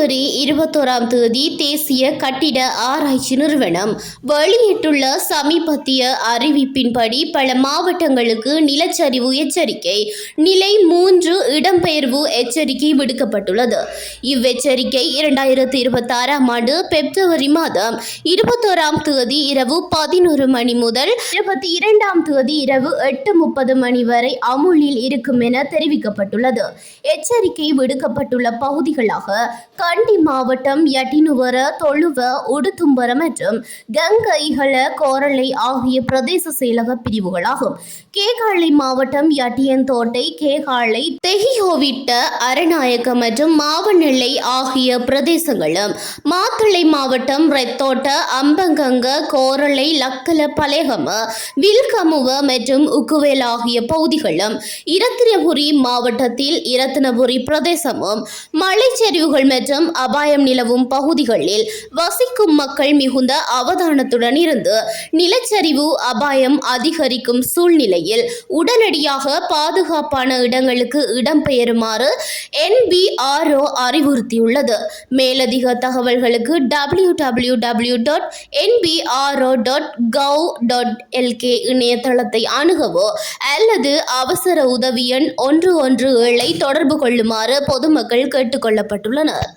ஜனவரி 21ஆம் தேதி தேசிய கட்டிட ஆராய்ச்சி நிறுவனம் வெளியிட்டுள்ள சமீபத்திய அறிவிப்பின்படி பல மாவட்டங்களுக்கு நிலச்சரிவு எச்சரிக்கை நிலை 3 இடம்பெயர்வு எச்சரிக்கை விடுக்கப்பட்டுள்ளது. இவ்வெச்சரிக்கை 2026ஆம் ஆண்டு பிப்ரவரி மாதம் 21ஆம் தேதி இரவு 11 மணி முதல் 22ஆம் தேதி இரவு 8:30 மணி வரை அமுலில் இருக்கும் என தெரிவிக்கப்பட்டுள்ளது. எச்சரிக்கை விடுக்கப்பட்டுள்ள பகுதிகளாக கண்டி மாவட்டம் யட்டினுவர, தொழுவ, உடுத்தும்பர மற்றும் கங்கைகல, கோரளை ஆகிய பிரதேச செயலக பிரிவுகளாகும். கேகாலை மாவட்டம் யட்டியன்தோட்டை, கேகாலை, தெஹியோவிட்ட, அரநாயக்க மற்றும் மாவனெல்லை ஆகிய பிரதேசங்களும், மாத்தளை மாவட்டம் ரெத்தோட்ட, அம்பங்கங்க, கோரளை, லக்கல, பலேகம, வில்கமுவ மற்றும் உக்குவேல் ஆகிய பகுதிகளும், இரத்தினபுரி மாவட்டத்தில் இரத்தினபுரி பிரதேசமும், மலைச்சரிவுகள் மற்றும் அபாயம் நிலவும் பகுதிகளில் வசிக்கும் மக்கள் மிகுந்த அவதானத்துடன் இருந்து நிலச்சரிவு அபாயம் அதிகரிக்கும் சூழ்நிலையில் உடனடியாக பாதுகாப்பான இடங்களுக்கு இடம்பெயருமாறு NBRO அறிவுறுத்தியுள்ளது. மேலதிக தகவல்களுக்கு www.nbro.gov.lk இணையதளத்தை அணுகவோ அல்லது அவசர உதவி எண் 117 தொடர்பு கொள்ளுமாறு பொதுமக்கள் கேட்டுக் கொள்ளப்பட்டுள்ளனர்.